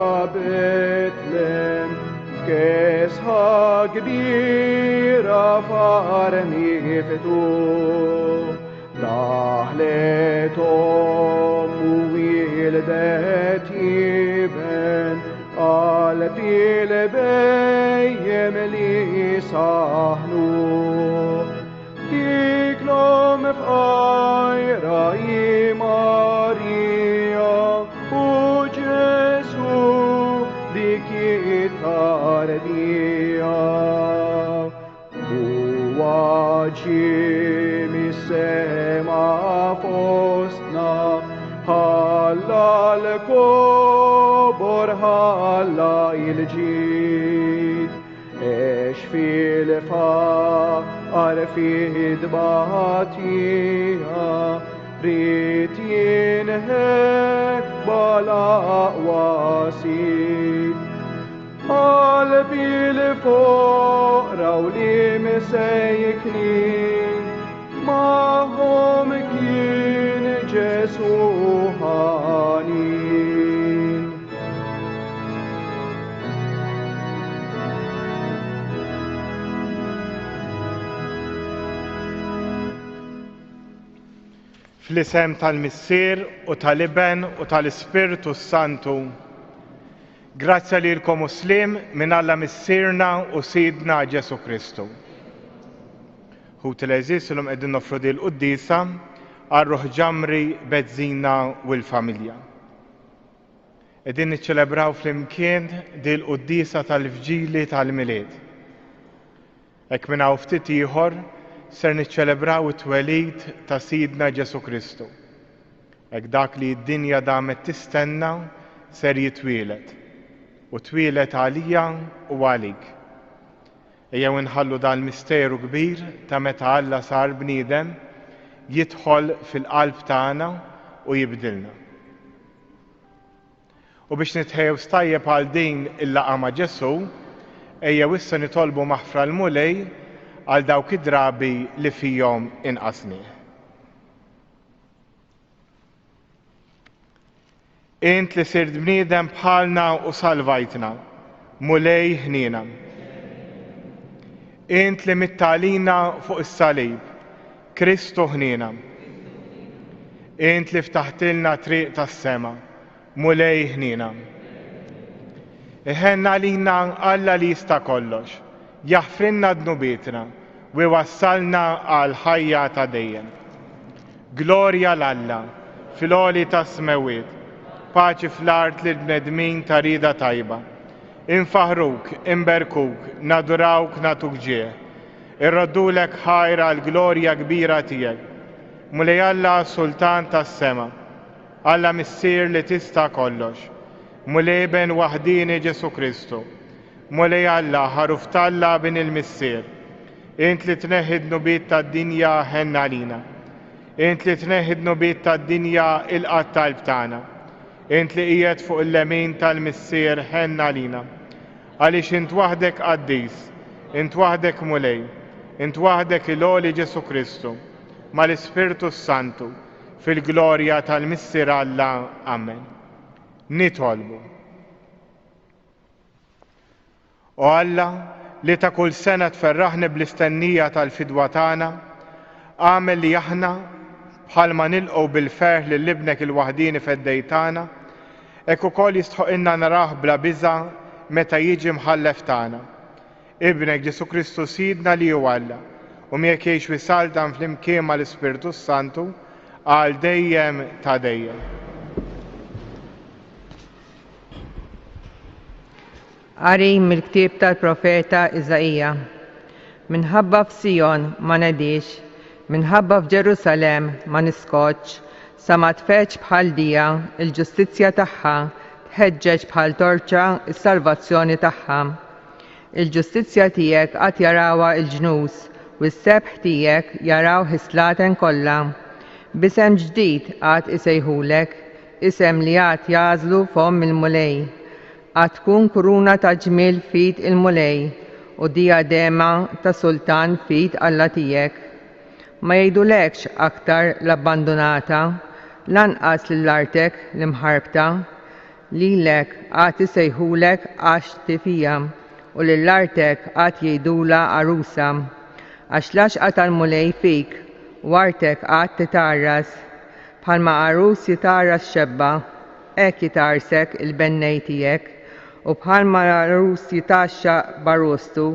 بتلم كيسها كبيرة فارمي فتو دهلتهم ويلدتي بن قلبي لبيم لي صهنو يكلم في عيري ماريا وجسو ديكي تربية وواجي مسما فوسنا هلا الكبر هلا الجيد ايش في الفقر في دباتيها ريتين هيك بلا واسيد قلبي لفقر ولي مسيكنين ما هم كين جسوهانين Fl-isem tal-Missier u tal-Iben u tal-Ispiritu Santu. Grazzja lilkom Muslim minn Alla Missierna u Sidna Ġesu Kristu. Hu tal-eżis l-lum qegħdin nofru di l-Quddisa għar-Ruħ Ġamri, Bezzina u l-familja. Qegħdin niċċelebraw flimkien di l-Quddisa tal-Vġili tal-Milied. Hekk minn hawn ftit ieħor ser niċċelebraw it-twelid ta' Sidna Ġesu Kristu. Hekk dak li d-dinja damet tistenna ser jitwielet. U twielet għalija u għalik. Ejjew inħallu dal-misteru kbir ta' meta Alla sar bniedem jidħol fil-qalb tagħna u jibdilna. U biex nitħejjew stajjeb għal din il-laqgħa ma' Ġesu, ejjew issa nitolbu maħfra l-mulej għal dawk id-drabi li fihom inqasni. Int li sirt bniedem bħalna u salvajtna, mulej ħniena. Int li mittalina fuq is-salib, Kristu ħniena. Int li ftaħtilna triq tas-sema, mulej ħniena. Iħenna lina Alla li jista' kollox, jaħfrinna d-nubietna u wassalna għal ħajja ta' dejjem. Glorja l-Alla, fil-għoli ta' smewiet, paċi fl-art li l-bnedmin ta' rida tajba. Infaħruk, imberkuk, nadurawk natuk ġieħ. Irroddulek ħajra l-glorja kbira tiegħek. Mulej Alla Sultan tas-sema, Alla Missier li tista' kollox. Mulej Ben waħdini Ġesu Kristu. Mulej Alla ħaruf talla bin il-Missier. Int li tneħħid nubiet tad-dinja ħenna lina. Int li tneħħid nubiet tad-dinja il-qatt tal-qalb tagħna. Int li qiegħed fuq il-lemin tal-Missier ħenna lina. Għaliex int waħdek qaddis, int waħdek mulej, int waħdek il-għoli Ġesu Kristu, mal-Ispiritu Santu, fil-glorja tal-Missier Alla. Amen. Nitolbu. O Alla, li ta' kull sena tferraħni bl-istennija tal-fidwa tagħna, għamel li aħna bħalma nilqgħu bil-ferħ lil ibnek il-waħdini fed-dej tagħna, hekk ukoll jistħoqilna naraħ bla biża' meta jiġi mħallef tagħna. Ibnek Ġesu Kristu Sidna li hu Alla, u miegħek jgħix wisaltan flimkien mal-Ispiritu Santu għal dejjem ta' dejjem. Qari mill-ktieb tal-profeta Iżajija. Minħabba f'Sijon ma nedix, minħabba f'Ġerusalem ma niskoċ, sa ma tfeċ bħal dija il-ġustizzja tagħha, tħeġġeġ bħal torċa is-salvazzjoni tagħha. Il-ġustizzja tiegħek qatt jarawha l-ġnus u s-sebħ tiegħek jaraw ħislaten kollha. B'isem ġdid qatt isejħulek, isem li qatt jażlu fom il-mulej. Qatt tkun kuruna ta' ġmiel fid il-mulej u diadema ta' sultan fid Alla tiegħek. Ma jgħidulekx aktar l-abbandonata, lanqas lill-artek l-imħarbta, lilek għad isejħulek għax tifija u lill-artek għad jgħidula għarusa għax laxqa tal-mulej fik u artek għad titarras bħalma għarus jitarras xebba hekk jitarsek il-bennej tiegħek u bħalma għarus jitaxxa barostu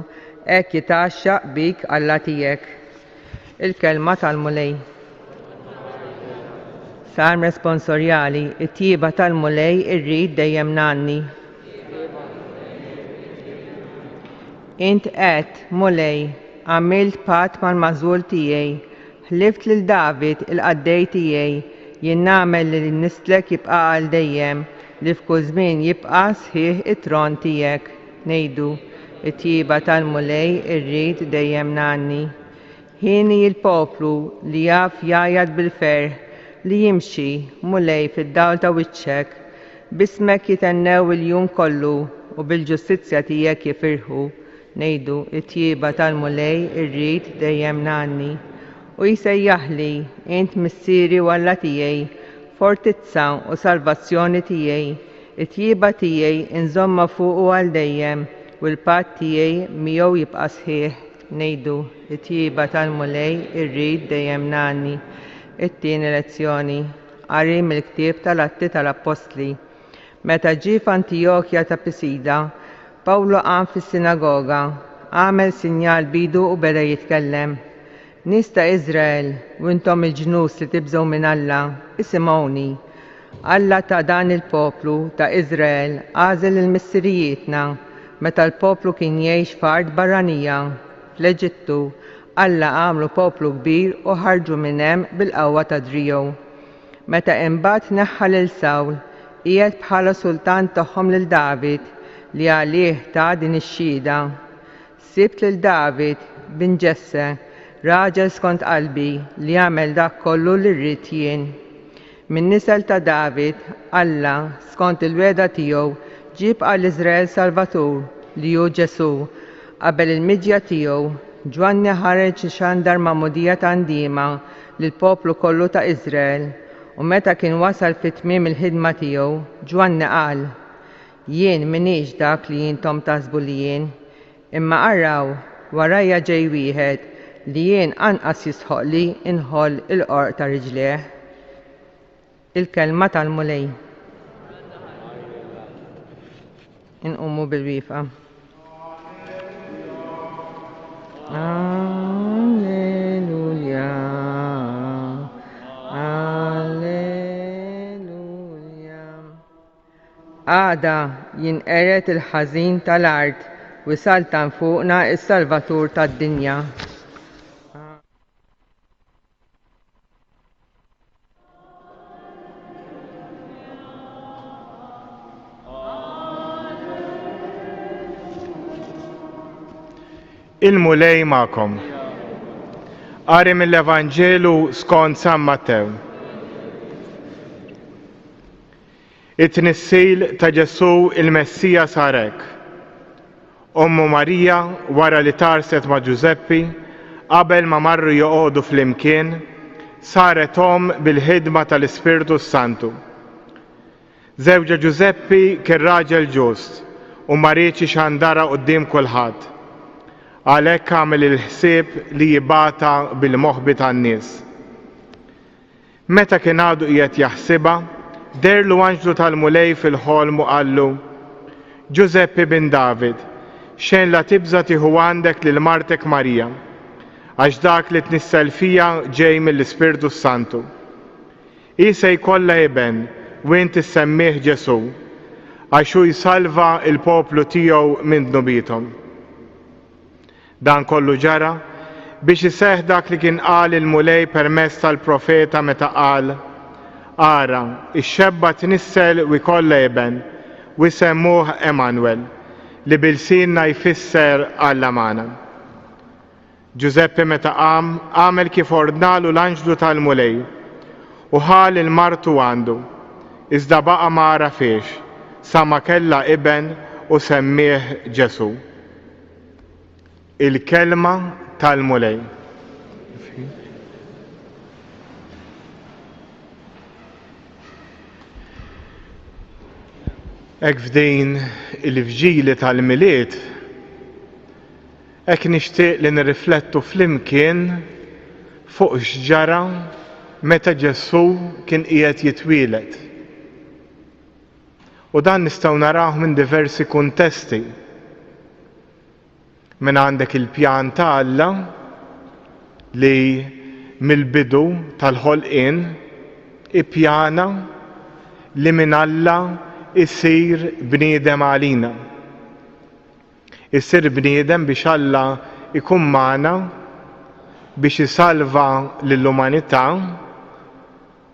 hekk jitaxxa bik Alla tiegħek. Il-kelma tal-mulej. Salm responsorjali, it-tjieba tal-mulej irrid dejjem nanni. Int qed mulej għamilt patt mal-mażul tiegħi, ħlift lil David il-qaddej tiegħi jien nagħmel li nislek jibqa' għal dejjem li f'kull żmien jibqa' sħiħ it-tron tiegħek. Ngħidu, it-tjieba tal-mulej irrid dejjem nanni. Ħini il-poplu li jaf jgħajjad bil-ferħ li jimxi mulej fid-dawl ta' wiċċek, bismek jitennew il-jum kollu u bil-ġustizzja tiegħek jifirħu. Ngħidu, it-tjieba tal-mulej irrid dejjem nanni. U jsejjaħli, int missieri u Alla tiegħi, fortizza u salvazzjoni tiegħi, it-tjieba tiegħi inżomma fuq u għal dejjem u l-patt tiegħi miegħu jibqa' sħiħ. Ngħidu, it-tjieba tal-mulej irrid dejjem nanni. It-tieni lezzjoni, qari mill-ktieb tal-Atti tal-Apostli. Meta ġie f'Antiokkja ta' Pisida, Pawlu qam fis-sinagoga, għamel sinjal bidu u beda jitkellem. Nies ta' Iżrael, u intom il-ġnus li tibżgħu minn Alla, isimgħuni. Alla ta' dan il-poplu ta' Iżrael għażel il-missirijietna meta l-poplu kien jgħix f'art barranija. Fl-Eġittu, Alla għamlu poplu kbir u ħarġu minn hemm bil-qawwa ta' Drijo. Meta imbagħad neħħa lil Sawl, qiegħed bħala sultan tagħhom lil David li għalih ta' din ix-xhieda. Sibt lil David bin Ġesse, raġel skont qalbi li jagħmel dak kollu li rrid jien. Min nisel ta' David, Alla skont il-weda tiegħu ġib għal Iżrael Salvatur li hu Ġesu. Qabel il-midja tiegħu, Ġwanni ħareġ xandar ma'mudija tandima lil poplu kollu ta' Iżrael u meta kien wasal fit-tmiem il-ħidma tiegħu, Ġwanni qal: Jien minix dak li intom taħsbu li jien, imma araw warajja ġej wieħed li jien anqas jisħoqli inħoll il-qorq ta' riġlieh. Il-kelma tal-mulej. Inqumu bil-wieqa. Alleluja, alleluja. Għada jinqeret il-ħażin tal-art u saltan fuqna is-Salvatur tad-dinja. Il-mulej ma'kom. Qari mill-Evanġelu skont San Mattew. It-tnissil ta' Ġesu il-Messija sarek. Ommu Marija wara li tarset ma' Ġuseppi qabel ma marru joqogħdu flimkien saret om bil-ħidma tal-Ispiritu Santu. Żewġa Ġuseppi kien raġel ġust u ma rridx ixandara quddiem kulħadd. Għalhekk għamel il-ħsieb li jibata bil-moħħbi tan-nies. Meta kien għadu qiegħed jaħsibha, derlu anġlu tal-mulej fil-ħolm u qallu: Ġuseppi bin David, xejn la tibża tieħu għandek lil martek Marija, għax dak li tnissel fija ġej mill-Ispiritu Santu. Hi se jkollha iben u int issemmih Ġesu, għax hu jsalva l-poplu tiegħu minn dnubithom. Dan kollu ġara biex iseħħ dak li kien qal il-mulej permezz tal-profeta meta qal: Ara, ix-xebba tnissel u jkollha iben u jsemmuh Emanuel, li bil-sinna jfisser Alla magħna. Ġuseppi meta qam għamel kif ordnalu l-anġlu tal-mulej u ħal il-martu għandu, iżda baqa' ma arafiex sa ma kellha iben u semmih Ġesu. Il-kelma tal-mulej. Hekk f'din il-vġili tal-miliet, hekk nixtieq li nirriflettu flimkien fuq x'ġara meta Ġesu kien qiegħed jitwieled. U dan nistgħu narawh minn diversi kuntesti. Minn għandek il-pjan ta' Alla li mill-bidu tal-ħolqien ippjana li minn Alla isir bniedem għalina. Isir bniedem biex Alla ikun magħna biex isalva lill-umanità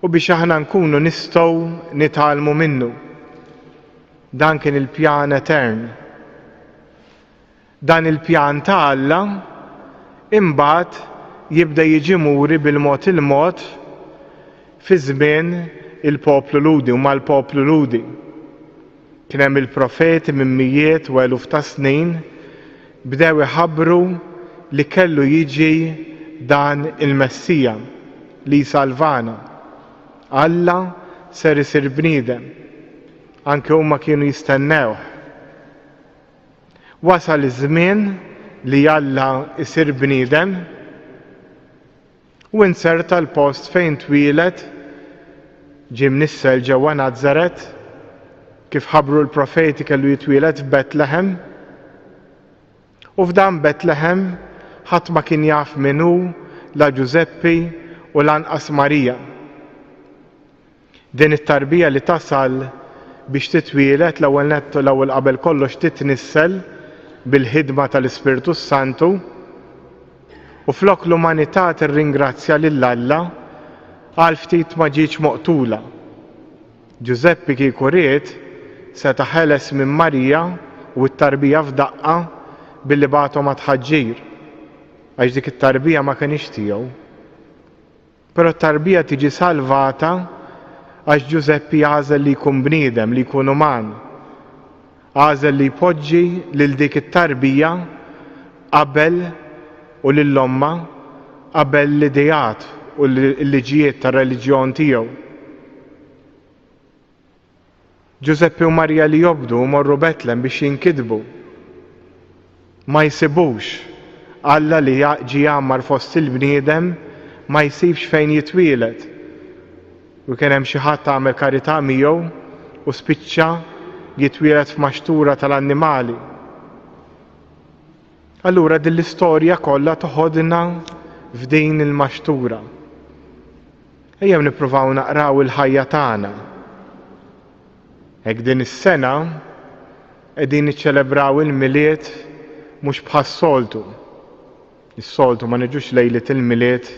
u biex aħna nkunu nistgħu nitgħallmu minnu. Dan kien il-pjan etern. Dan il-pjan ta' Alla imbagħad jibda jiġi muri bil-mod il-mod fi żmien il-poplu Ludi u mal-poplu Ludi. Kien hemm il-profeti minn mijiet u eluf ta' snin bdew iħabbru li kellu jiġi dan il-Messija li jsalvana. Alla ser isir bniedem. Anke huma kienu jistennewh. Wasal iż-żmien li Alla isir bniedem u inserta l-post fejn twieled ġie mnissel ġewwa Nażaret kif ħabbru l-profeti kellu jitwieled f'Betlehem. U f'dan Betlehem ħadd ma kien jaf min hu la Giuseppi u lanqas Marija. Din it-tarbija li tasal biex titwieled l-ewwel qabel kollox titnissel bil-ħidma tal-Ispiritu Santu u flok l-umanità tirringrazzja lil Alla għal ftit ma ġietx moqtula. Giuseppi kieku ried seta' ħeles minn Marija u t-tarbija f'daqqa billi bagħthom għat-tħaġġir għax dik it-tarbija ma kienx tiegħu. Però t-tarbija tiġi salvata għax Giuseppi għażel li jkun bniedem, li jkun uman. Għażel li jpoġġi lil dik it-tarbija qabel u lill-omma qabel l-idejat u l-liġijiet tar-reliġjon tiegħu. Giuseppi u Marija li jobdu morru Betlem biex jinkidbu. Ma jsibux Alla li ġie jagħmar fost il-bniedem ma jsibx fejn jitwieled. U kien hemm xi ħadd tagħmel karità miegħu u spiċċa jitwieled f'maxtura tal-annimali. Allura din l-istorja kollha toħodna f'din il-maxtura. Ejja nippruvaw naqraw il-ħajja tagħna. Hekk din is-sena qegħdin niċċelebraw il-miliet mhux bħas-soltu. Is-soltu ma niġux lejlet il-miliet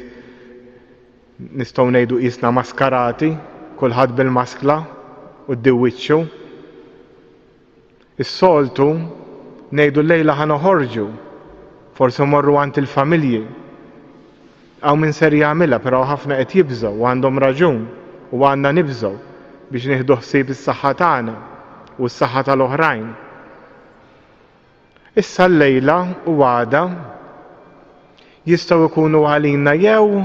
nistgħu ngħidu qisna maskarati, kulħadd bil-maskla u d-diwiċċu. Is-soltu ngħidu l-lejla ħa noħorġu, forsi morru għand il-familji. Hawn min ser jagħmilha, però ħafna qed jibżgħu u għandhom raġun u għandna nibżgħu biex nieħdu ħsieb is-saħħa tagħna u s-saħħa tal-oħrajn. Issa l-lejla u għada jistgħu jkunu għalina jew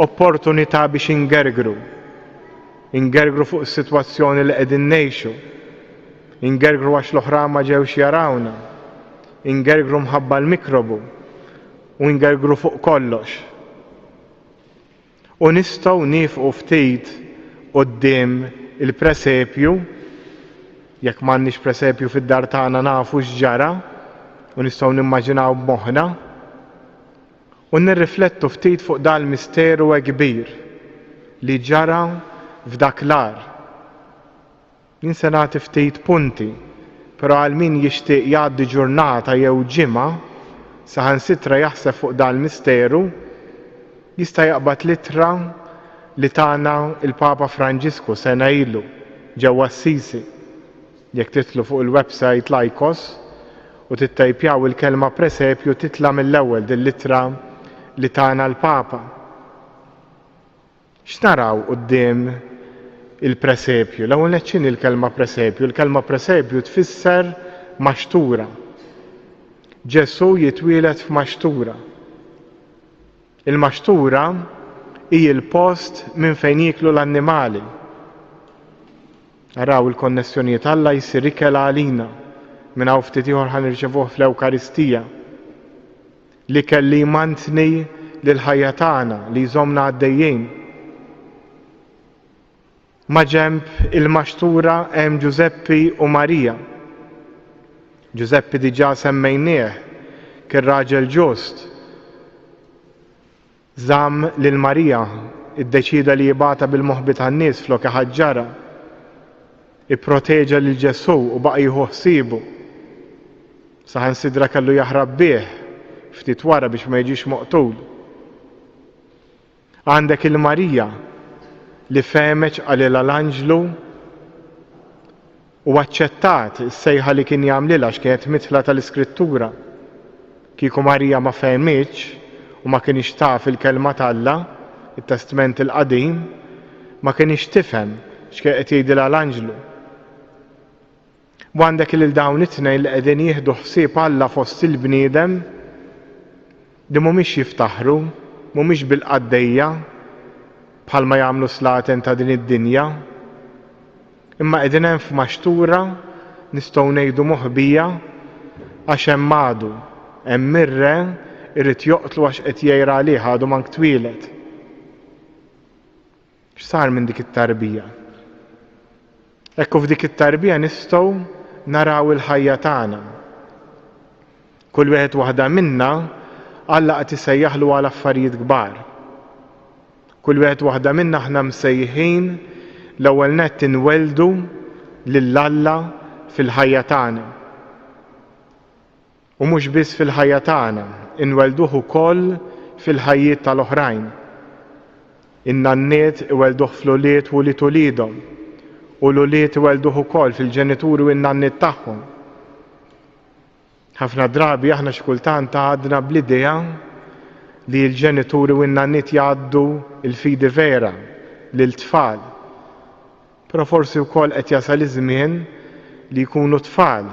opportunità biex ingergru fuq is-sitwazzjoni li qegħdin ngħixu, ingergru għax l-oħrajn ma ġewx jarawna, ingergru mħabba l-mikrobu u ingergru fuq kollox. U nistgħu nifqu ftit quddiem il-presepju, jekk m'għandniex presepju fid-dar tagħna nafu x'ġara u nistgħu nimmaġinaw b'moħħna u nirriflettu ftit fuq dan il-misteru kbir li ġara f'dak l-ar. Jien se nagħti ftit punti, però għal min jixtieq jgħaddi ġurnata jew ġimgħa saħansitra jaħseb fuq dan il-misteru jista' jaqbad littra li tagħna il-Papa Franġisku sena ilu ġewwa Assisi. Jekk titlu fuq il-website Laikos u tittajpjaw il-kelma presepju titla mill-ewwel din littra li tagħna l-Papa. X'naraw quddiem il-presepju? L-ewwel x'inhi l-kelma presepju? Il-kelma presepju tfisser maxtura. Ġesu jitwieled f'maxtura. Il-maxtura hi l-post minn fejn jieklu l-annimali. Araw il-konnessjonijiet Alla jsir ikel għalina minn hawn ftit ieħor ħanirċevuh fl-Ewkaristija. L-ikel li jmantni lill-ħajja tagħna li jżommna għaddejjin. Ma' ġenb il-maxtura hemm Giuseppi u Marija. Giuseppi diġà semmejnieh kien raġel ġust. Żamm lil Marija iddeċida li jibgħatha bil-moħħbi tan-nies flok iħaġġarha. Ipproteġa lil Ġesu u baqa' jieħu ħsiebu. Saħansidra kellu jaħrab bih ftit wara biex ma jiġix moqtul. Għandek il-Marija li femeċ għalilha l-Anġlu u aċċettat is-sejħa li kien jagħmlilha x'kienet mitla tal-Iskrittura. Kieku Marija ma fehmitx u ma kienx taf il-kelma t'Alla, it-Testament il-Qadim, ma kienx tifhem x'kienet jgħidilha l-Anġlu. U għandek lil dawn it-tnejn li qegħdin jieħdu ħsieb Alla fost il-bniedem li mhumiex jiftaħru, mhumiex bil-qaddejja bħalma jagħmlu slaten ta' din id-dinja, imma qegħdin hemm f'maxtura nistgħu ngħidu moħbija għax hemm għadu, hemm mirre irid joqtlu għax qed jgħira għalih għadu mank twieled. X'sar minn dik it-tarbija? Ekku f'dik it-tarbija nistgħu naraw il-ħajja tagħna. Kull wieħed waħda minna Alla qed isejjaħlu għal affarijiet kbar. Kull wieħed waħda minna aħna msejħin l-ewwel nett inweldu lil Alla fil-ħajja tagħna. U mhux biss fil-ħajja tagħna, inwelduh ukoll fil-ħajjiet tal-oħrajn. In-nanniet iwelduh fl-uliet u li tulidhom, u l-uliet iwelduh ukoll fil-ġenituri u n-nanniet tagħhom. Ħafna drabi aħna x'kultant għadna bl-idea li l-ġenituri u n-nanniet jgħaddu il-fidi vera lil-tfal. Però forsi wkoll qed jasal iż-żmien li jkunu tfal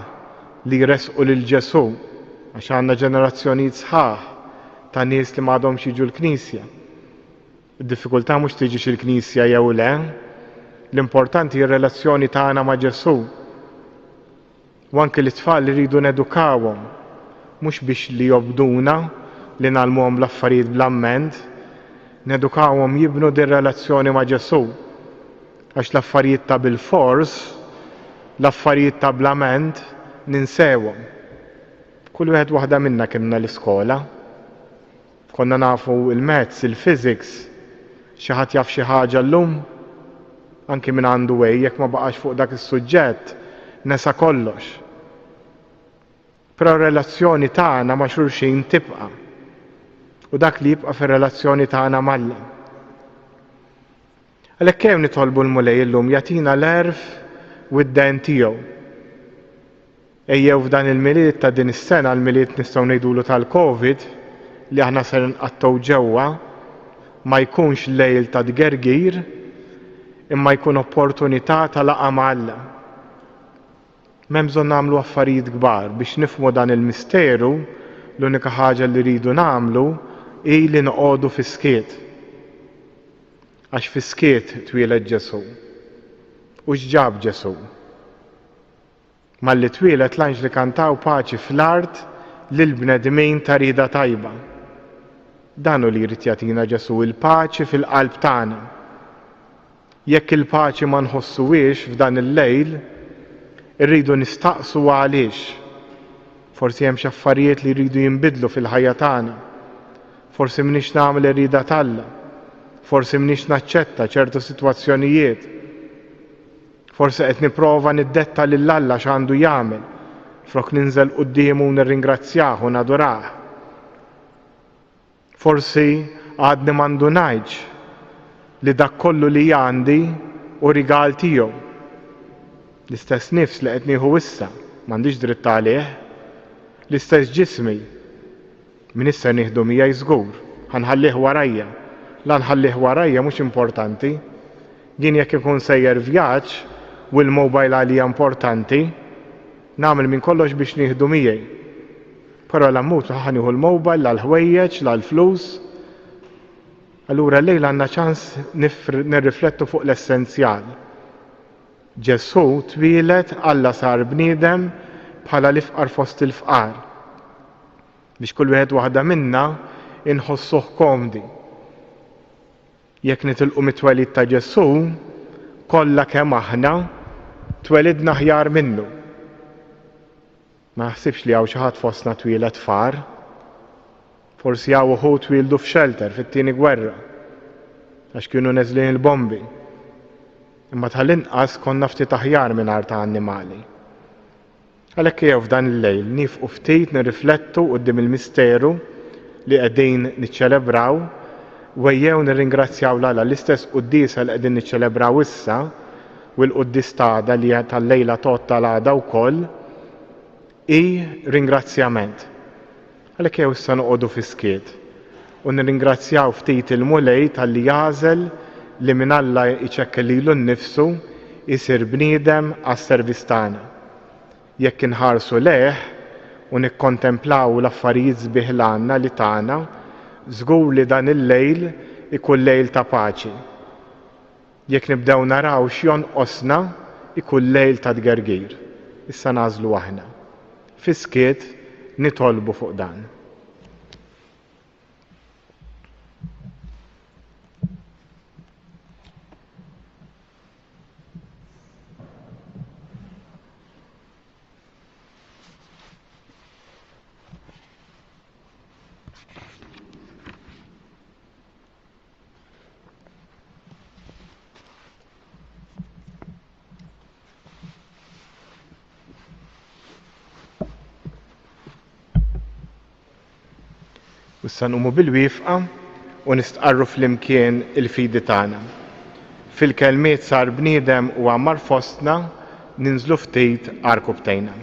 li jresqu lil Ġesu għax għandna ġenerazzjonijiet sħaħ ta' nies li m'għadhomx jiġu l-Knisja. Id-diffikultà mhux tiġix il-Knisja jew le, l-importanti r-relazzjoni tagħna ma' Ġesu. U anke l-tfal li rridu nedukawhom, mhux biex li jobduna li nagħlmuhom l-affarijiet bl-amment, nedukawhom jibnu din relazzjoni ma' Ġesu. Għax l-affarijiet ta' bil-fors, l-affarijiet ta' bl-amment ninsewhom. Kull wieħed waħda minna kienna l-iskola. Konna nafu il-mezz, il-physics, xi ħadd jaf xi ħaġa llum, anke min għandu wej jekk ma baqax fuq dak is-suġġett, nesa kollox. Però r-relazzjoni tagħna ma' xulxin tibqa'. U dak li jibqa' fir-relazzjoni tagħna mal-Alla. Għalhekk kemm nitolbu l-Mulej illum jagħtina l-erf u d-den tiegħu. Ejjew f'dan il-milied ta' din is-sena, l-milied nistgħu ngħidulu tal-Covid, li aħna se nqattgħu ġewwa, ma jkunx lejl ta' dgergir, imma jkun opportunità ta' laqgħa ma' Alla. M'hemm bżonn nagħmlu affarijiet kbar biex nifhmu dan il-misteru, l-unika ħaġa li rridu nagħmlu hi li noqogħdu fi skiet. Għax fi skiet twieled Ġesu. U x'ġab Ġesu? Malli twieled l-anġli kantaw paċi fl-art lill-bnedmin ta' rieda tajba. Dan hu li jrid jagħtina Ġesu, il-paċi fil-qalb tagħna. Jekk il-paċi ma nħossuhiex f'dan il-lejl, irridu nistaqsu għaliex. Forsi hemm xi affarijiet li jridu jinbidlu fil-ħajja tagħna. Forsi m'iniex nagħmel ir-rieda t'Alla. Forsi m'iniex naċċetta ċertu sitwazzjonijiet. Forsi qed nipprova niddetta lil Alla x'għandu jagħmel, frok ninżel qudiemu u nirringrazzjah u nadurah. Forsi għadni m'għandunajx li dak kollu li għandi u rigal tiegħu. L-istess nifs li qed nieħu issa m'għandix dritt għalih. L-istess ġismi min issa nieħdu miegħi żgur, ħanħallih warajja. La nħallih warajja mhux importanti. Jien jekk ikun sejjer vjaġġ u l-mobile għalija importanti, nagħmel minn kollox biex nieħdu miegħi. Però l-ammut ħanieħu l-mobile l-ħwejjeġ, l-flus. Allura llejla għandna ċans nirriflettu fuq l-essenzjali. Ġesu twieled Alla sar bniedem bħala l-ifqar fost il-fqar. Biex kull wieħed waħda minna inħossuh komdi. Jekk nitilqu mit-twelid ta' Ġesu, kollha kemm aħna twelidna ħjar minnu. Ma naħsibx li hawn xi ħadd fostna twieled tfar. Forsi hawn uħud twildu f'shelter fit-tieni gwerra għax kienu neżlin il-bombi. Imma tal-inqas konna ftit aħjar mingħajr ta' annimali. Għalhekk jew f'dan il-lejl nifqu ftit nirriflettu quddiem il-misteru li qegħdin niċċelebraw u ejjew nirringrazzjaw l-Alla l-istess qudiesa li qegħdin niċċelebraw issa u l-qudies tagħda li tal-lejla tot tal-għada wkoll hi ringrazzjament. Għalhekk jew issa noqogħdu fi skiet u nirringrazzjaw ftit il-mulej tal-li jażel li minn Alla iċekkel lilu nnifsu jsir bniedem għas-servizz tagħna. Jekk inħarsu lejh u nikkontemplaw l-affarijiet sbieħ li għandna li tagħna, żgur li dan il-lejl ikun lejl ta' paċi. Jekk nibdew naraw x'jonqosna ikun lejl ta' tgergir. Issa nażlu aħna. Fi skiet nitolbu fuq dan. Issa nqumu bil-wifqa u nistqarru flimkien il-fidi tagħna. Fil-kelmiet sar bniedem u għammar fostna ninżlu ftit għarkubtejna.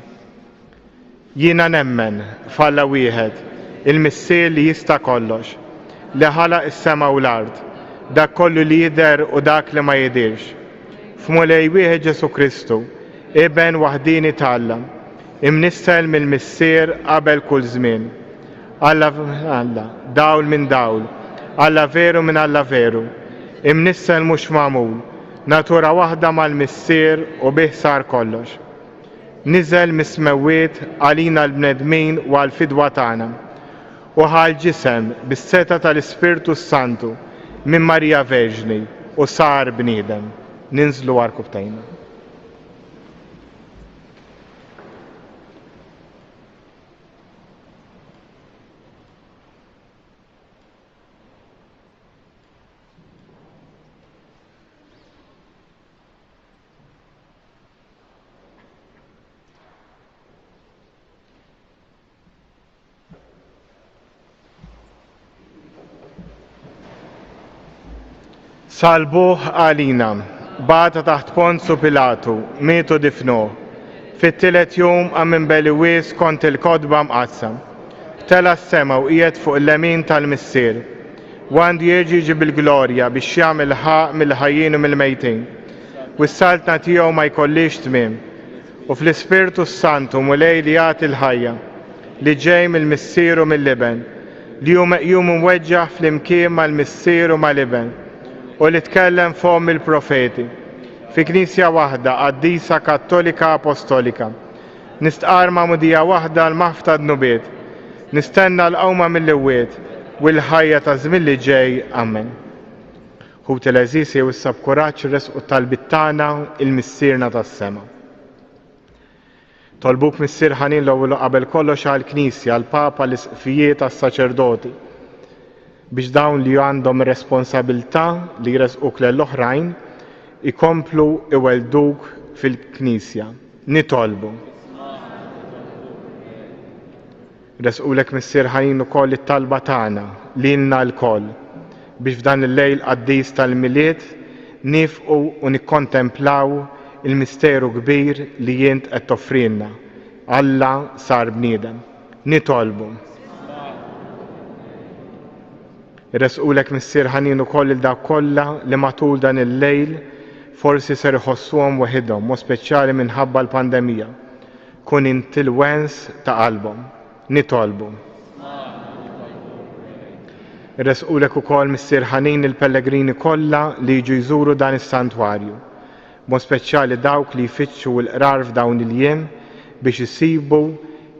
Jiena nemmen f'Alla wieħed, il-Missier li jista' kollox, li ħalaq is-sema u l-ard, dak kollu li jidher u dak li ma jidirx. F'mulej wieħed Ġesu Kristu, Iben waħdini tal-Alla, imnissel mill-Missier qabel kull żmien. Alla, dawl minn dawl, Alla veru minn Alla veru, imnissel mhux magħmul, natura waħda mal-Missier u bih sar kollox. Niżel mis-smewwiet għalina l-bnedmin u għall-fidwa tagħna u ħal ġisem bis-seta tal-Ispirtu Santu minn Marija Verġni u sar bniedem. Ninżlu għarkubtejna. Salbuh għalina, bata taħt Ponzu Pilatu, mietu difnuh. Fit-tielet jum għammin beli wis kont il-kodba mqassam. Tela s-sema u qiegħed fuq il-lemin tal-Missier. Għandu jiġi bil-glorja biex jagħmel ħaq mill-ħajjin u mill-mejtin. U s-saltna tiegħu ma jkollix tmiem. U fl-Ispirtu Santu mulej li jagħti l-ħajja li ġej mill-Missier u mill-Liben, li hu meqjum mweġġaħ fl-imkien mal-Missier u mal-Liben. U li tkellem fom il-profeti, fi knisja waħda, qaddisa kattolika apostolika. Nistqar ma'mudija waħda l-maħfta d-nubiet, nistenna l-qawma mill-iwiet, u l-ħajja ta' żmien li ġej, amen. Hu teleżisi u issab kuraġġ resqu talbit tagħna il-missierna tas-sema. Tolbuk Missier ħanin l-ewwel qabel kollox għall-Knisja, għall-Papa, l-isqfijiet tas-saċerdoti biex dawn li għandhom responsabilità li jresquk l-oħrajn ikomplu iwelduk fil-Knisja. Nitolbu. Resqulek Missier ħanin ukoll it-talba tagħna lilna l-koll biex f'dan il-lejl qaddis tal-miliet nifqu u nikkontemplaw il-misteru kbir li jint qed toffrilna. Alla sar bniedem. Nitolbu. Resqulek Missier ħanin ukoll il-dak kollha li matul dan il-lejl forsi ser iħossuhom waħedhom u speċjali minħabba l-pandemija. Kun inti l-wens ta' qalbhom. Nitolbu. Resqulek ukoll Missier ħanin il-pellegrini kollha li jiġu jżuru dan is-santwarju. mod speċjali dawk li jfittxu l-qrar f'dawn il-jiem biex isibu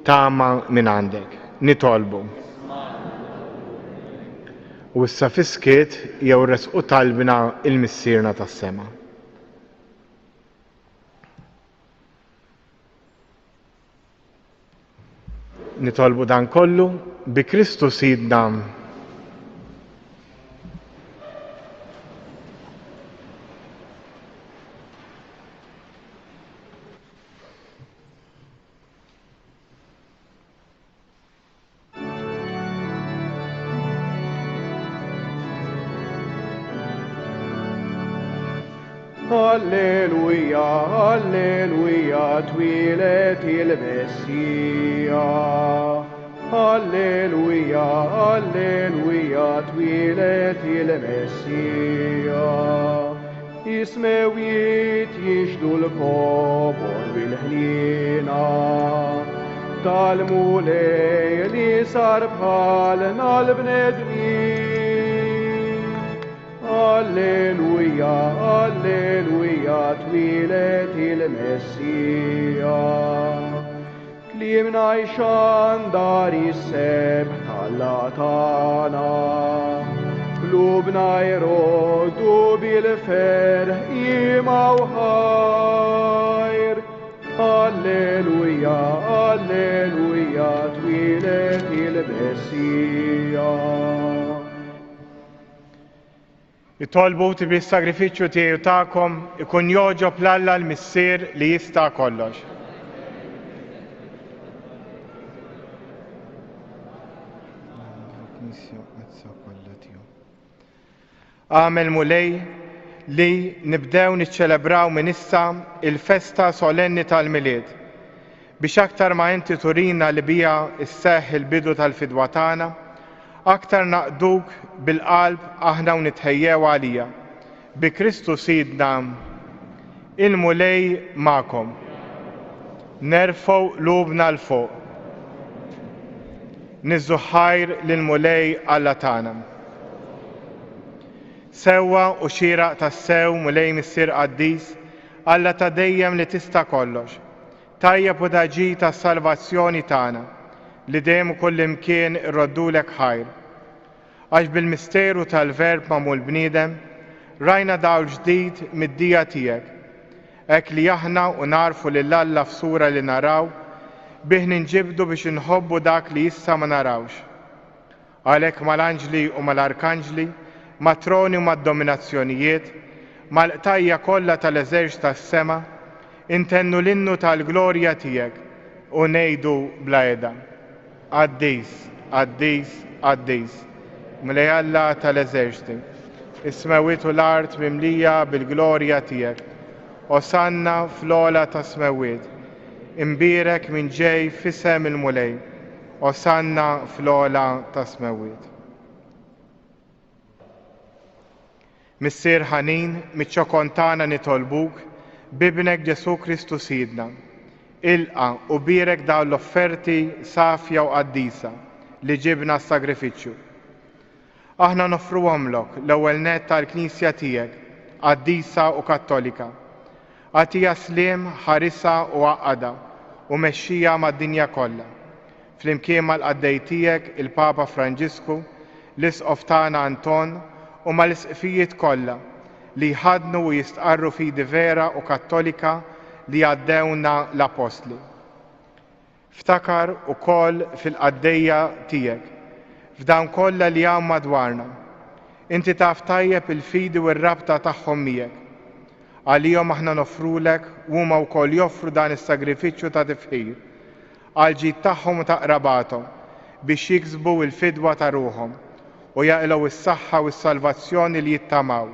tama minn għandek. Nitolbu. U issa fiskiet jew resqu talbina il-missierna tas-sema. Nitolbu dan kollu bi Kristu Sidna. Alleluja, alleluja, twilet il-Messija. Alleluja, alleluja, twilet il-Messija. Ismewit jixdu l-popol bil-ħnina. Tal-mulej li sar bħalna l-bnedmin. Alleluja, alleluja, twilet il-Messija. Klimna jxandar is-sebħ tal-latana. Qlubna jroddu bil-ferħ imaw ħajr. Alleluja, alleluja, twilet il-Messija. Itolbu tibi s-sagrifiċċju tiegħu tagħkom ikun joġob l-Alla l-missier li jista' kollox. Għamel mulej li nibdew niċċelebraw minn issa il-festa solenni tal-milied biex aktar ma inti turina li bija isseħħ il-bidu tal-fidwa tagħna, aktar naqduk bil-qalb aħna u nitħejjew għalija. Bi Kristu Sidna, il-mulej ma'kom. Nerfgħu qlubna l-fuq. Niżżu ħajr lill-mulej Alla tagħna. Sewwa u xieraq tas-sew mulej missier qaddis, Alla ta' dejjem li tista' kollox. Tajjeb u daġi tas-salvazzjoni tagħna li dejjem kull imkien irroddulek ħajr. Għax bil-misteru tal-verb magħmul bniedem, rajna dawl ġdid mid-dija tiegħek. Hekk li aħna u narfu lil Alla f'sura li naraw, bih ninġibdu biex inħobbu dak li issa ma narawx. Għalhekk mal-anġli u mal-arkanġli, mat-troni u mad-dominazzjonijiet, mal-qtajja kollha tal-eżerċ tas-sema, intennu l-innu tal-glorja tiegħek u ngħidu bla eda. Qaddis, qaddis, qaddis. Mulej Alla tal-eżerċti, is-smewwiet u l-art mimlija bil-glorja tiegħek. Osanna fl-ola ta' smewwiet, imbirek minn ġej f'isem il-mulej. Osanna fl-ola ta' smewwiet. Missier ħanin, miċ-ċokon tagħna nitolbuk, bibnek Ġesu Kristu Sidna. Ilqa u birek dawn l-offerti safja u qaddisa li ġibna s-sagrifiċċju. Aħna nofruhomlok l-ewwel nett tal-Knisja tiegħek, qaddisa u kattolika. Għatija sliem, ħarisa u għaqqada u mexxija mad-dinja kollha. Flimkien mal-qaddej tiegħek il-Papa Franġisku, l-isqof tagħna Anton u mal-isqfijiet kollha li jħadnu u jistqarru fidi vera u kattolika li għaddewna l-apostli. Ftakar ukoll fil-qaddejja tiegħek, f'dawn kollha li hawn madwarna. Inti taf tajjeb il-fidi u r-rabta tagħhom miegħek. Għalihom aħna nofrulek u huma wkoll joffru dan is-sagrifiċċju ta' tifħir għal ġid tagħhom u ta' qrabathom biex jiksbu l-fidwa ta' ruhom u jaqilgħu is-saħħa u s-salvazzjoni li jittamaw.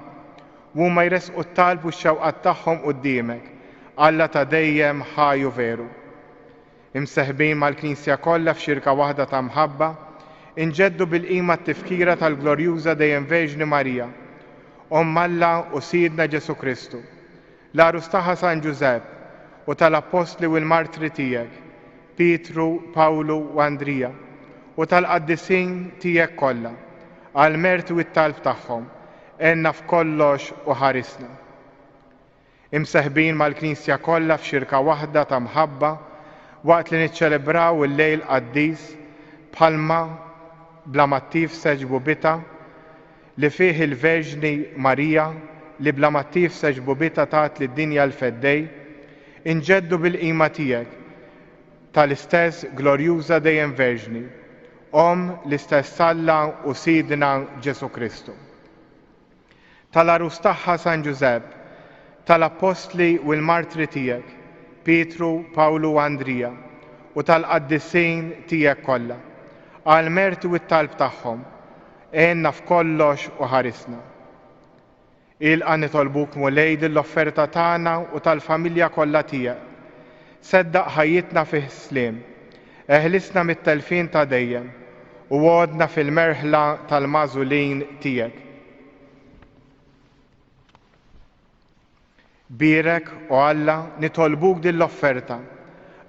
Huma jresqu t-talb u x-xewqat tagħhom quddiemek, Alla ta' dejjem ħaju veru. Imseħbin mal-Knisja kollha f'xirka waħda ta' mħabba, inġeddu bil-qima t-tifkira tal-glorjuża dejjem Verġni Marija, Omm Alla u Sidna Ġesu Kristu, l-arus tagħha San Ġusepp u tal-apostli u l-martri tiegħek, Pietru, Pawlu u Andrija, u tal-qaddisin tiegħek kollha, għal-merti u t-talb tagħhom, enna f'kollox u ħarisna. imseħbin mal-Knisja kollha f'xirka waħda ta' mħabba waqt li niċċelebraw il-lejl qaddis bħalma bla mattif seġbu bita li fih il-Verġni Marija li bla mattif seġbu bita tat lid-dinja l-feddej, inġeddu bil-qima tiegħek tal-istess glorjuża dejjem Verġni, l-istess Salla u Sidna Ġesu Kristu. Tal-arus tagħha San Ġusepp, tal-Apostli u l-Martri tiegħek, Pietru, Pawlu u Andrija, u tal-qaddisin tiegħek kollha, għal-merti u t-talb tagħhom, għenna f'kollox u ħarisna. Ilqa nitolbuk mulej l-offerta tagħna u tal-familja kollha tiegħek. Seddaq ħajjitna fih slim, eħlisna mit-telfin ta' dejjem u għodna fil-merħla tal-mażulin tiegħek. Birek u Alla nitolbuk din l-offerta,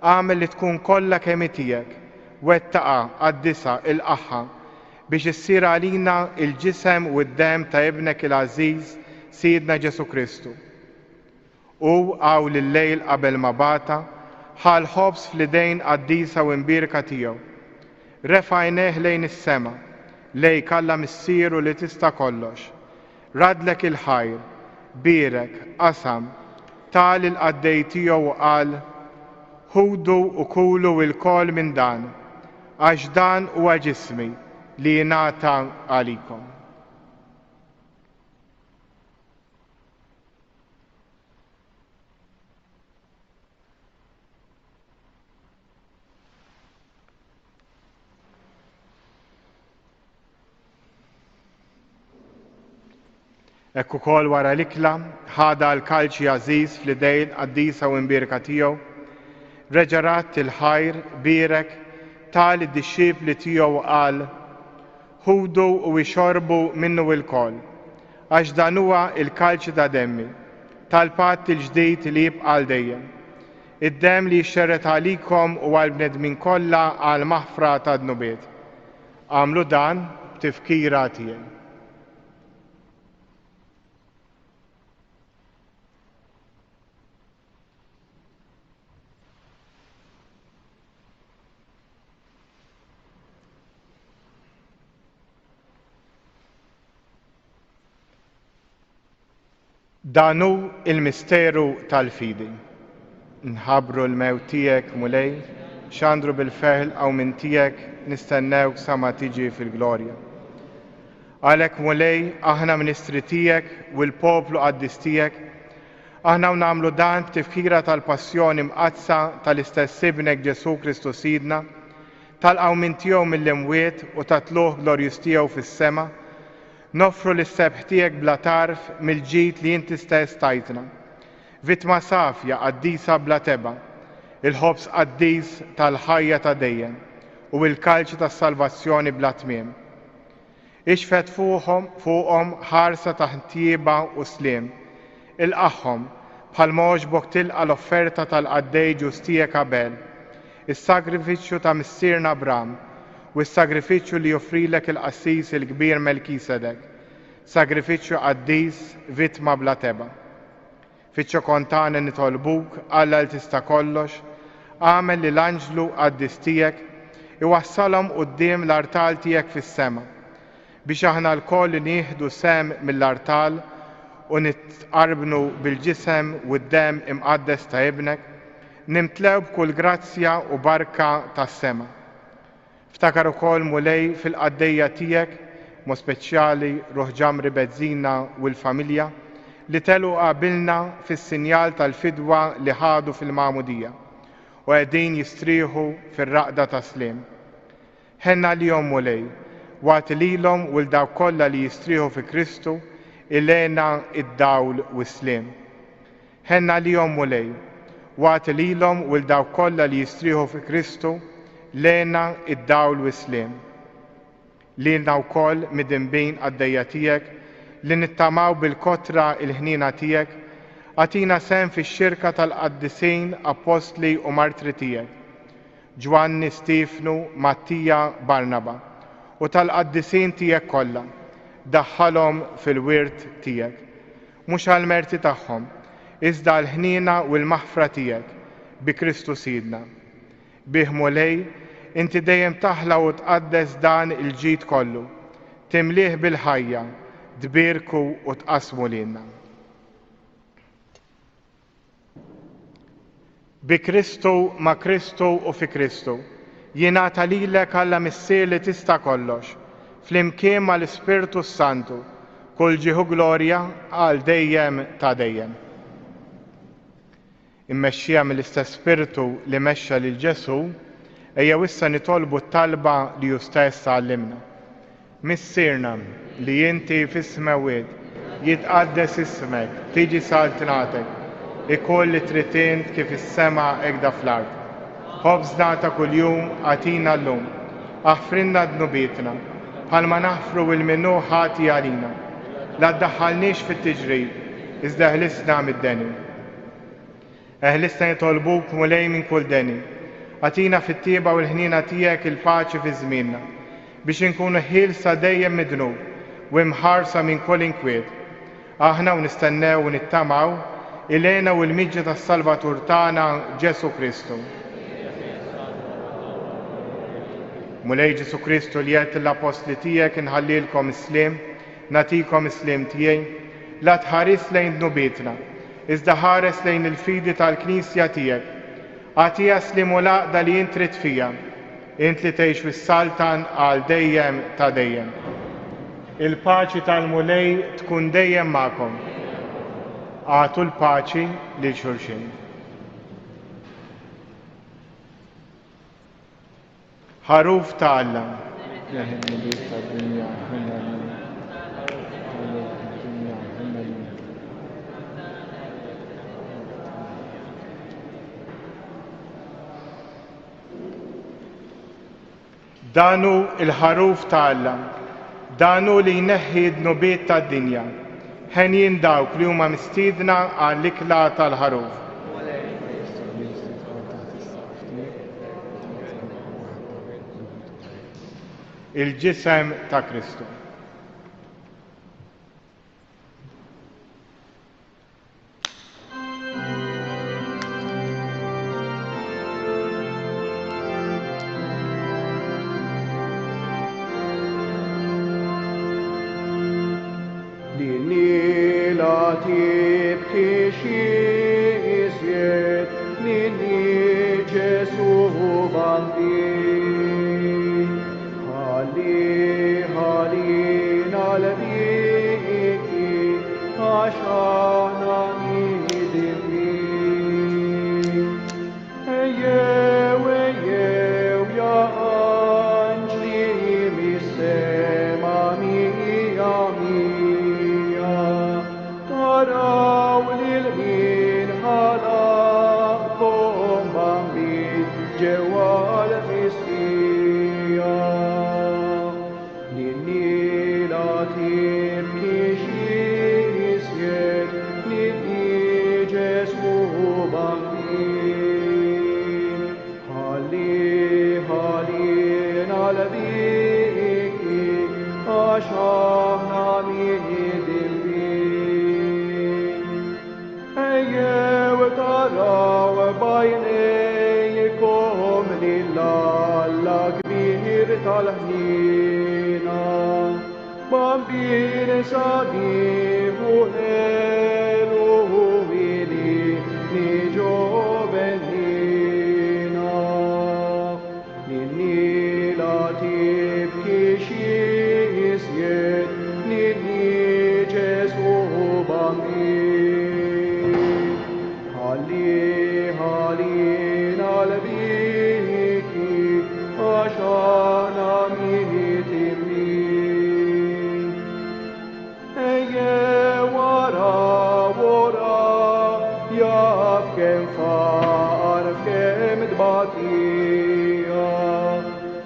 għamel li tkun kollha kemm tiegħek, wettaqa qaddisha il-qaħħa biex issir għalina il-ġisem u d-dem ta' ibnek il-Aziz Sidna Ġesu Kristu. U għaw lil-lejl qabel ma bata, ħal ħobs fl-idejn qaddisa u imbirka tiegħu. Refa' għajnejh lejn is-sema, lejk Alla missieru li tista' kollox. Radlek il-ħajr, birek, qasam, tal il-qaddej tiegħu u qal, ħudu u kulu il-kol minn dan, għax dan huwa ġismi li jingħata għalikom. Ekku kol wara l-ikla, ħada l-kalċi Aziz fl-idejn qaddisa u imbirka tiegħu, reġarat il-ħajr birek tal id-disċipli tiegħu qal, ħudu u ixorbu minnu il-kol, għax dan huwa il-kalċi ta' demmi, tal-patt il-ġdid li jibqa' għal dejjem. Id-dem li jxerret għalikom u għal-bnedmin kollha għal maħfra ta' dnubiet. Għamlu dan b'tifkira tiegħi. Danu il-misteru tal-fidi. Nħabru l-mew tiegħek mulej, xandru bil-feħl għaw minn tiegħek nistennewk sa ma tiġi fil-glorja. Għalek mulej, aħna ministri tiegħek u l-poplu qaddis tiegħek, aħna nagħmlu dan b'tifkira tal-passjoni mqazza tal-istess ibnek Ġesu Kristu Sidna, tal-qaw minn tiegħu mill-imwiet u tatluh glorjus tiegħu fis-sema, nofru l-sebħ tiegħek bla tarf mill-ġid li inti stess tajtna. Vittma safja qaddisa bla teba, il-ħobs qaddis tal-ħajja ta' dejjem u l-kalċi tas-salvazzjoni bla tmiem. Ixfet fuqhom ħarsa ta' ħtieba u sliem, il-qaħħom bħal moġbok tilqa l-offerta tal-qaddej ġus tiegħek Abel, is-sagrifiċċju ta' missierna Abram, u s-sagrifiċċju li joffrilek il-qassis il-kbir Melkisedek, sagrifiċċju qaddis vittma bla teba. Fiċċju kontani nitolbuk Alla li tista' kollox, għamel li l-anġlu qaddis tiegħek iwassalhom quddiem l-artal tiegħek fis-sema, biex aħna l-koll nieħdu sem mill-artal u nitqarbnu bil-ġisem u d-dem imqaddes ta' ibnek, nimtlew b'kull grazzja u barka tas-sema. Ftakar ukoll mulej fil-qaddejja tiegħek, mod speċjali Ruħ Ġamri Bezzina u l-familja li telu qabilna fis-sinjal tal-fidwa li ħadu fil-Magħmudija u qegħdin jistrieħu fir-raqda ta' sliem. Ħenna lihom mulej, wagħti lilhom u l dawk kollha li jistrieħu fi Kristu ilena id-dawl u s-sliem. Ħenna lihom mulej, wagħti lilhom u l dawk kollha li jistrieħu fi Kristu lena id-dawl u s-sliem. Lilna wkoll mid-dinbin għaddejja tiegħek li nittamaw bil-kotra il-ħnina tiegħek, għatina sem fix-xirka tal-qaddisin apostli u martri tiegħek, Ġwanni, Stifnu, Mattija, Barnaba, u tal-qaddisin tiegħek kollha, daħħalhom fil-wirt tiegħek. Mhux għall-merti tagħhom, iżda l-ħnina u l-maħfra tiegħek bi Kristu Sidna. Bih Mulej, inti dejjem taħla u tqaddes dan il-ġid kollu, timlih bil-ħajja, tbirku u tqasmu lilna. Bi Kristu, ma' Kristu u fi Kristu, jingħata lilek Alla missier li tista' kollox, flimkien mal-Ispirtu Santu, kull ġieħu glorja għal dejjem ta' dejjem. Immexxija mill-istess Spiritu li mexxa lil Ġesu, ejja issa nitolbu t-talba li hu stess għallimna. Missierna li inti fis-smawiet jitqaddes ismek, tiġi saltinatek, ikoll li trid int kif is-sema hekk fl-ard. Ħobżna ta' kuljum għatina llum, aħfrinna dnubietna, bħalma naħfru il-minnu ħati għalina. La ddaħħalniex fit-tiġrid, iżda ħlisna mid-deni. Eħlisna nitolbuk Mulej minn kull deni, għatina fit-tieba u l-ħnina tiegħek il-paċi fi żmienna, biex inkunu ħielsa dejjem midnub u imħarsa minn kull inkwiet. Aħna u nistennew u nittamaw ilejna u l-miġġa tas-Salvatur tagħna Ġesu Kristu. Mulej Ġesu Kristu li qed l-apostli tiegħek inħallilkom islim, natikom islim tiegħi, la tħares lejn dnubietna, iżda ħares lejn il-fidi tal-Knisja tiegħek. Għatija slim u laqda li int trid fija, int li tgħix fis-Saltan għal dejjem ta' dejjem. Il-paċi tal-Mulej tkun dejjem magħkom. Għatu l-paċi lil xulxin. Ħaruf ta' Alla. Danu il-ħaruf ta' Alla, danu li jneħħi d-nubiet tad-dinja, ħenjin dawk li huma mistiedna għall-ikla tal-ħaruf. Il-ġisem ta' Kristu.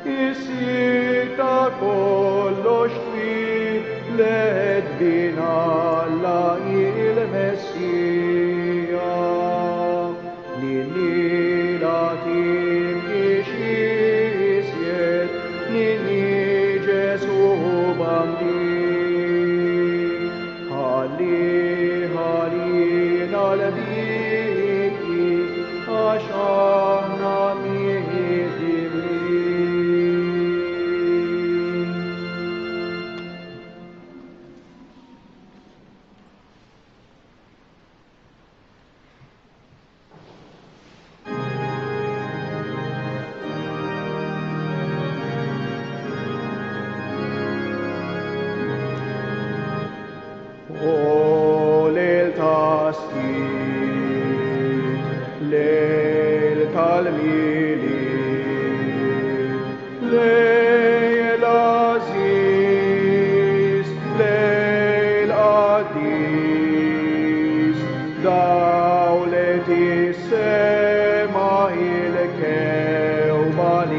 Isir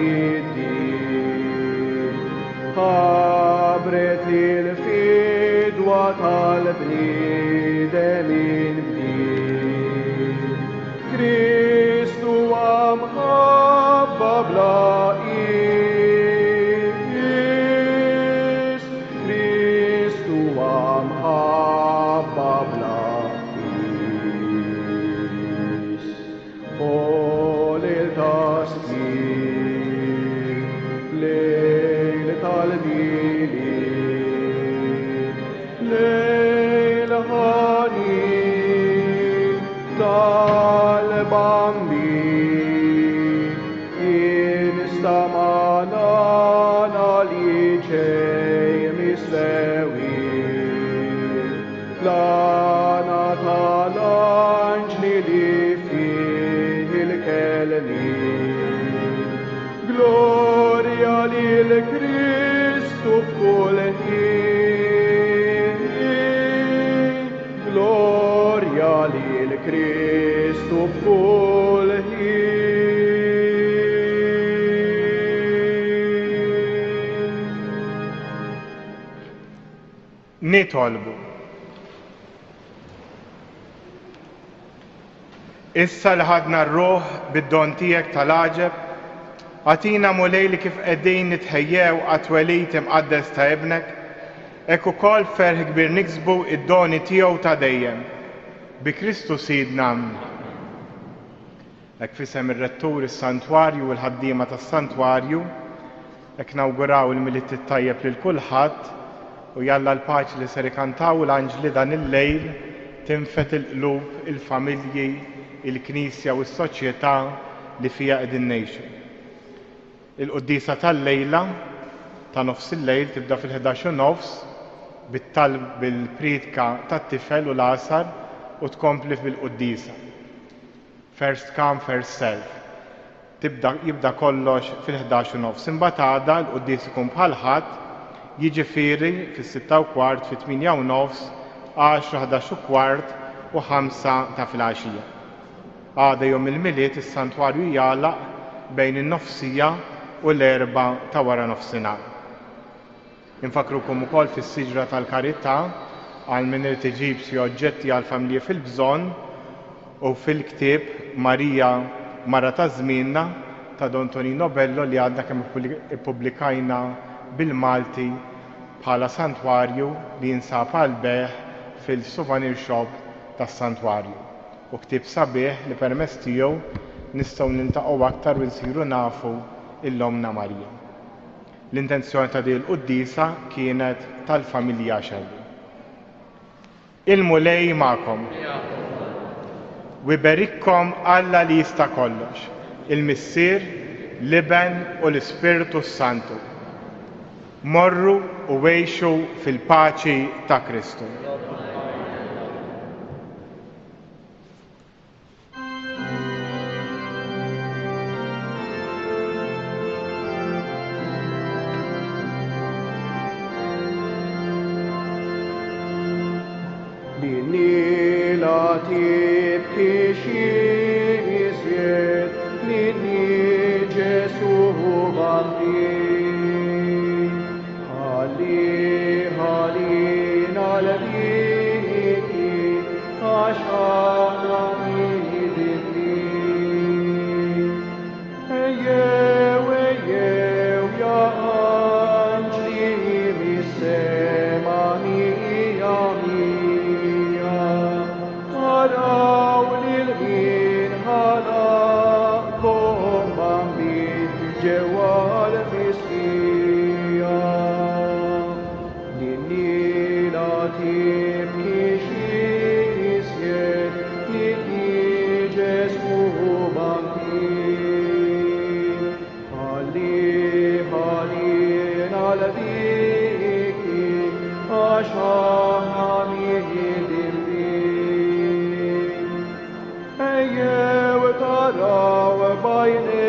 الدين خبرت الفدوة البنيد من بدين كريستو ومحبب لئيس كريستو ومحبب لئيس قول التسبيح ليلة الميلاد ليلة هاني طالبا بي إن استمعنا لشيء مساوي لا نتلانج للي فيه الكلمة Gloria lil Cristo بكل حين Gloria lil Cristo بكل حين nitolbu. Issa li ħadna r-ruħ bid-don tiegħek tal-għaġeb, għatina mulej li kif qegħdin nitħejjew għat-twelid imqaddes ta' ibnek, hekk ukoll ferħ kbir niksbu id-doni tiegħu ta' dejjem. Bi Kristu Sidna. Hekk fisem ir-rettur is-santwarju u l-ħaddiema tas-santwarju, hekk nawguraw il-miliet tajjeb lil kulħadd u jalla l-paċi li ser ikantaw l-anġli dan il-lejl tinfet il-qlub, il-familji, il-Knisja u s-soċjetà li fija qegħdin ngħixu. Il-quddisa tal-lejla ta' nofs il-lejl tibda fil-11:nofs bit-talb bil-priedka tat-tifel u l-għasar u tkompli bil-quddisa. First come, first serve. Jibda kollox fil-11:nofs. Imbagħad għada l-quddis ikun bħal ħadd jiġifieri fis-6:15, fit-8:nofs, 10, 11:15 u 5 ta' filgħaxija. Għada jom il-miliet is-santwarju jagħlaq bejn in-nofsija u l-4 ta' wara nofsinhar. Infakrukom ukoll fis-siġra tal-karità għal min irid iġib xi oġġetti għal familji fil-bżonn u fil-ktieb Marija Mara ta' żmienna ta' Don Tonino Bello li għadna kemm ippubblikajna bil-Malti bħala santwarju li jinsab għal beħ fil-souvenir shop tas-santwarju. U ktieb sabiħ li permezz tiegħu nistgħu niltaqgħu aktar u nsiru nafu l-Omna Marija. L-intenzjoni ta' din il-quddisa kienet tal-familja Xelli. Il-mulej magħkom. Wiberikkom Alla li jista' kollox, il-Missier, l-Iben u l-Ispiritu Santu. Morru u għejxu fil-paċi ta' Kristu. تبكي شيء لني جسو غمري هالي نالبيكي عشانا ميدني ايو يا انجلي مسماني يا جوال مسكيا لني لا تبكي شيء لني جسمه بانكين هالي نالبيكي عشاني دمبين ايه وطرا وبايني